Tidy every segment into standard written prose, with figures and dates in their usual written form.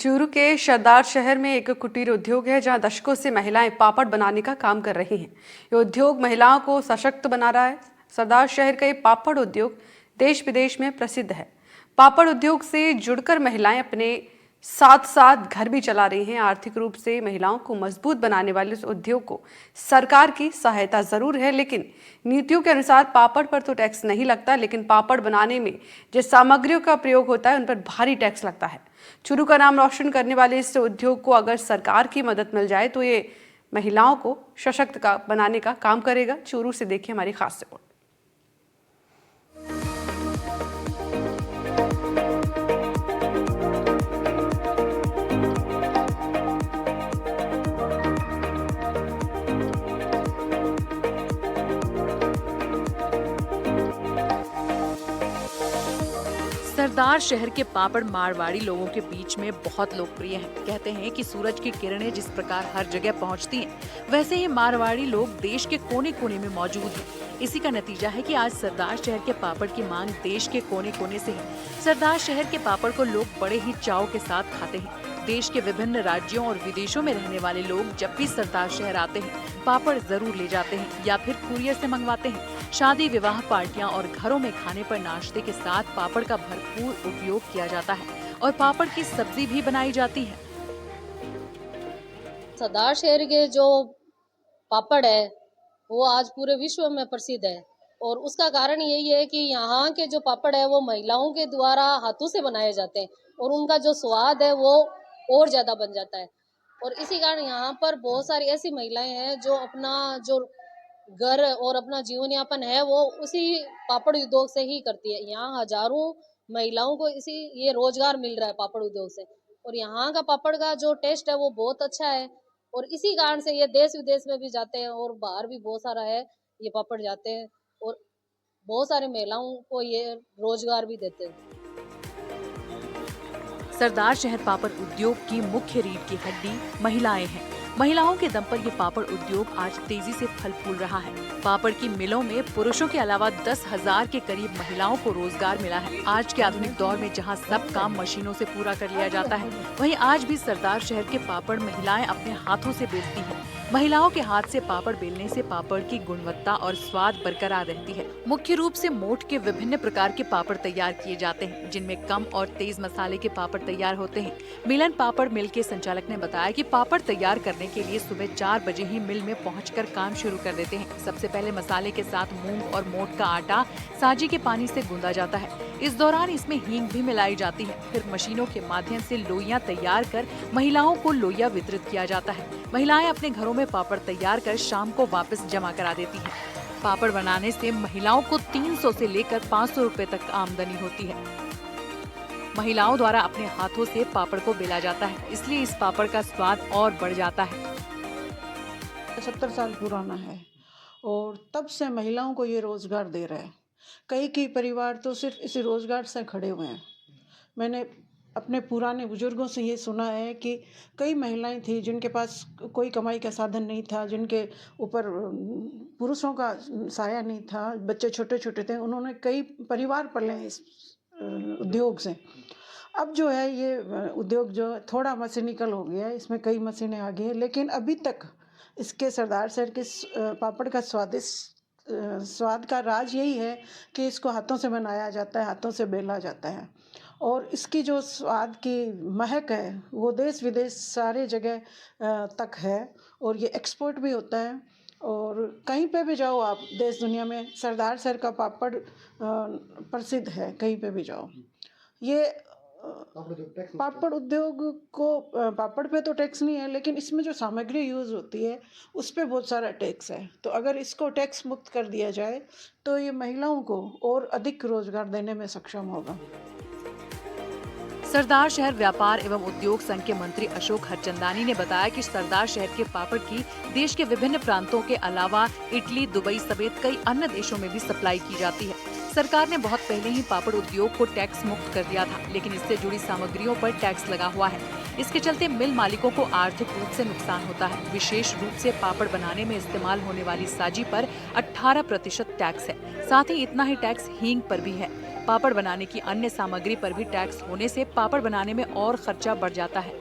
चूरू के सरदार शहर में एक कुटीर उद्योग है जहां दशकों से महिलाएं पापड़ बनाने का काम कर रही हैं। ये उद्योग महिलाओं को सशक्त बना रहा है। सरदार शहर का ये पापड़ उद्योग देश विदेश में प्रसिद्ध है। पापड़ उद्योग से जुड़कर महिलाएं अपने साथ साथ घर भी चला रही हैं। आर्थिक रूप से महिलाओं को मजबूत बनाने वाले इस उद्योग को सरकार की सहायता जरूर है, लेकिन नीतियों के अनुसार पापड़ पर तो टैक्स नहीं लगता, लेकिन पापड़ बनाने में जिस सामग्रियों का प्रयोग होता है उन पर भारी टैक्स लगता है। चूरू का नाम रोशन करने वाले इस उद्योग को अगर सरकार की मदद मिल जाए तो ये महिलाओं को सशक्त बनाने का काम करेगा। चूरू से देखिए हमारी खास रिपोर्ट। सरदार शहर के पापड़ मारवाड़ी लोगों के बीच में बहुत लोकप्रिय हैं। कहते हैं कि सूरज की किरणें जिस प्रकार हर जगह पहुंचती हैं, वैसे ही मारवाड़ी लोग देश के कोने कोने में मौजूद हैं। इसी का नतीजा है कि आज सरदार शहर के पापड़ की मांग देश के कोने कोने से है। सरदार शहर के पापड़ को लोग बड़े ही चाव के साथ खाते हैं। देश के विभिन्न राज्यों और विदेशों में रहने वाले लोग जब भी सरदार शहर आते हैं, पापड़ जरूर ले जाते हैं या फिर कुरियर से मंगवाते हैं। शादी, विवाह, पार्टियां और घरों में खाने पर नाश्ते के साथ पापड़ का भरपूर उपयोग किया जाता है और पापड़ की सब्जी भी बनाई जाती है। सरदार शहर के जो पापड़ है वो आज पूरे विश्व में प्रसिद्ध है और उसका कारण यही है कि यहाँ के जो पापड़ है वो महिलाओं के द्वारा हाथों से बनाए जाते हैं और उनका जो स्वाद है वो और ज्यादा बन जाता है। और इसी कारण यहाँ पर बहुत सारी ऐसी महिलाएं हैं जो अपना जो घर और अपना जीवन यापन है वो उसी पापड़ उद्योग से ही करती है। यहाँ हजारों महिलाओं को इसी ये रोजगार मिल रहा है पापड़ उद्योग से और यहाँ का पापड़ का जो टेस्ट है वो बहुत अच्छा है और इसी कारण से ये देश विदेश में भी जाते हैं और बाहर भी बहुत सारा है ये पापड़ जाते हैं और बहुत सारी महिलाओं को ये रोजगार भी देते हैं। सरदार शहर पापड़ उद्योग की मुख्य रीढ़ की हड्डी महिलाएं हैं। महिलाओं के दम पर ये पापड़ उद्योग आज तेजी से फल फूल रहा है। पापड़ की मिलों में पुरुषों के अलावा 10,000 के करीब महिलाओं को रोजगार मिला है। आज के आधुनिक दौर में जहां सब काम मशीनों से पूरा कर लिया जाता है, वहीं आज भी सरदार शहर के पापड़ महिलाएं अपने हाथों से बेलती हैं। महिलाओं के हाथ से पापड़ बेलने से पापड़ की गुणवत्ता और स्वाद बरकरार रहती है। मुख्य रूप से मोठ के विभिन्न प्रकार के पापड़ तैयार किए जाते हैं, जिनमें कम और तेज मसाले के पापड़ तैयार होते हैं। मिलन पापड़ मिल के संचालक ने बताया कि पापड़ तैयार करने के लिए सुबह 4 बजे ही मिल में पहुंचकर काम शुरू कर देते हैं। सबसे पहले मसाले के साथ मूंग और मोठ का आटा साजी के पानी से गूंदा जाता है। इस दौरान इसमें हींग भी मिलाई जाती है। फिर मशीनों के माध्यम से लोइयां तैयार कर महिलाओं को लोइया वितरित किया जाता है। महिलाएं अपने घरों में पापड़ तैयार कर शाम को वापस जमा करा देती हैं। पापड़ बनाने से महिलाओं को 300 से लेकर 500 रुपए तक आमदनी होती है। महिलाओं द्वारा अपने हाथों से पापड़ को बेला जाता है, इसलिए इस पापड़ का स्वाद और बढ़ जाता है। 70 साल पुराना है और तब से महिलाओं को ये रोजगार दे रहा है। कई परिवार तो सिर्फ इसी रोजगार से खड़े हुए हैं। मैंने अपने पुराने बुजुर्गों से ये सुना है कि कई महिलाएं थी जिनके पास कोई कमाई का साधन नहीं था, जिनके ऊपर पुरुषों का साया नहीं था, बच्चे छोटे छोटे थे, उन्होंने कई परिवार पाले हैं इस उद्योग से। अब जो है ये उद्योग जो थोड़ा मशीनिकल हो गया है, इसमें कई मशीनें आ गई हैं, लेकिन अभी तक इसके सरदार शहर के पापड़ का स्वाद का राज यही है कि इसको हाथों से बनाया जाता है, हाथों से बेला जाता है और इसकी जो स्वाद की महक है वो देश विदेश सारे जगह तक है और ये एक्सपोर्ट भी होता है। और कहीं पे भी जाओ आप देश दुनिया में, सरदार शहर का पापड़ प्रसिद्ध है। कहीं पे भी जाओ, ये पापड़ उद्योग को पापड़ पे तो टैक्स नहीं है, लेकिन इसमें जो सामग्री यूज़ होती है उस पे बहुत सारा टैक्स है। तो अगर इसको टैक्स मुक्त कर दिया जाए तो ये महिलाओं को और अधिक रोजगार देने में सक्षम होगा। सरदार शहर व्यापार एवं उद्योग संघ के मंत्री अशोक हरचंदानी ने बताया कि सरदार शहर के पापड़ की देश के विभिन्न प्रांतों के अलावा इटली, दुबई समेत कई अन्य देशों में भी सप्लाई की जाती है। सरकार ने बहुत पहले ही पापड़ उद्योग को टैक्स मुक्त कर दिया था, लेकिन इससे जुड़ी सामग्रियों पर टैक्स लगा हुआ है। इसके चलते मिल मालिकों को आर्थिक रूप से नुकसान होता है। विशेष रूप से पापड़ बनाने में इस्तेमाल होने वाली साजी पर 18% टैक्स है। साथ ही इतना ही टैक्स हींग पर भी है। पापड़ बनाने की अन्य सामग्री पर भी टैक्स होने से पापड़ बनाने में और खर्चा बढ़ जाता है।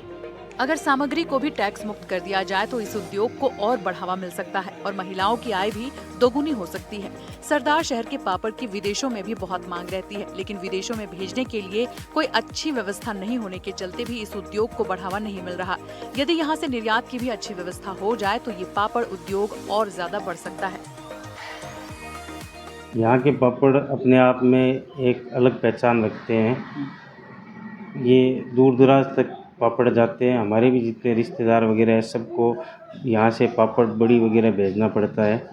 अगर सामग्री को भी टैक्स मुक्त कर दिया जाए तो इस उद्योग को और बढ़ावा मिल सकता है और महिलाओं की आय भी दोगुनी हो सकती है। सरदार शहर के पापड़ की विदेशों में भी बहुत मांग रहती है, लेकिन विदेशों में भेजने के लिए कोई अच्छी व्यवस्था नहीं होने के चलते भी इस उद्योग को बढ़ावा नहीं मिल रहा। यदि यहाँ से निर्यात की भी अच्छी व्यवस्था हो जाए तो ये पापड़ उद्योग और ज्यादा बढ़ सकता है। यहाँ के पापड़ अपने आप में एक अलग पहचान रखते हैं। ये दूर दराज तक पापड़ जाते हैं। हमारे भी जितने रिश्तेदार वगैरह है सबको यहाँ से पापड़ बड़ी वगैरह भेजना पड़ता है।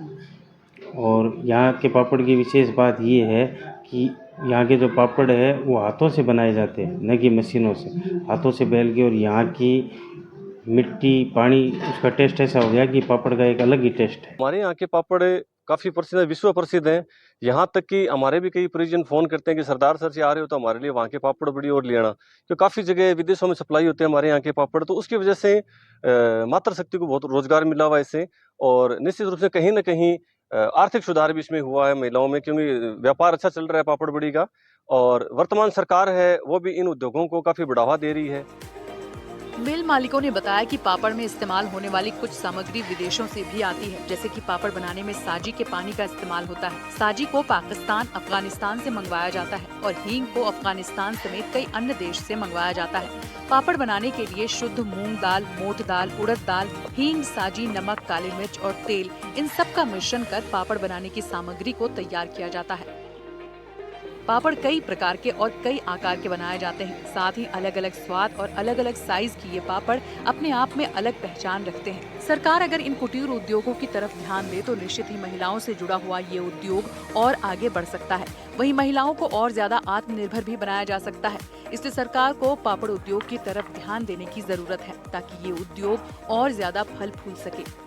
और यहाँ के पापड़ की विशेष बात ये है कि यहाँ के जो पापड़ है वो हाथों से बनाए जाते हैं, न कि मशीनों से। हाथों से बेल के, और यहाँ की मिट्टी पानी उसका टेस्ट ऐसा हो गया कि पापड़ का एक अलग ही टेस्ट है। हमारे यहाँ के पापड़ काफ़ी प्रसिद्ध है, विश्व प्रसिद्ध हैं। यहाँ तक कि हमारे भी कई परिजन फ़ोन करते हैं कि सरदार सर से आ रहे हो तो हमारे लिए वहाँ के पापड़ बड़ी और ले आना, क्योंकि काफ़ी जगह विदेशों में सप्लाई होते हैं हमारे यहाँ के पापड़। तो उसकी वजह से मातृशक्ति को बहुत रोजगार मिला हुआ है इससे, और निश्चित रूप से कहीं ना कहीं आर्थिक सुधार भी इसमें हुआ है महिलाओं में, क्योंकि व्यापार अच्छा चल रहा है पापड़ बड़ी का। और वर्तमान सरकार है वो भी इन उद्योगों को काफ़ी बढ़ावा दे रही है। मिल मालिकों ने बताया कि पापड़ में इस्तेमाल होने वाली कुछ सामग्री विदेशों से भी आती है, जैसे कि पापड़ बनाने में साजी के पानी का इस्तेमाल होता है। साजी को पाकिस्तान, अफगानिस्तान से मंगवाया जाता है और हींग को अफगानिस्तान समेत कई अन्य देश से मंगवाया जाता है। पापड़ बनाने के लिए शुद्ध मूंग दाल, मोठ दाल, उड़द दाल, हींग, साजी, नमक, काली मिर्च और तेल, इन सब का मिश्रण कर पापड़ बनाने की सामग्री को तैयार किया जाता है। पापड़ कई प्रकार के और कई आकार के बनाए जाते हैं। साथ ही अलग अलग स्वाद और अलग अलग साइज की ये पापड़ अपने आप में अलग पहचान रखते हैं। सरकार अगर इन कुटीर उद्योगों की तरफ ध्यान दे तो निश्चित ही महिलाओं से जुड़ा हुआ ये उद्योग और आगे बढ़ सकता है। वहीं महिलाओं को और ज्यादा आत्मनिर्भर भी बनाया जा सकता है। इसलिए सरकार को पापड़ उद्योग की तरफ ध्यान देने की जरूरत है ताकि ये उद्योग और ज्यादा फल फूल सके।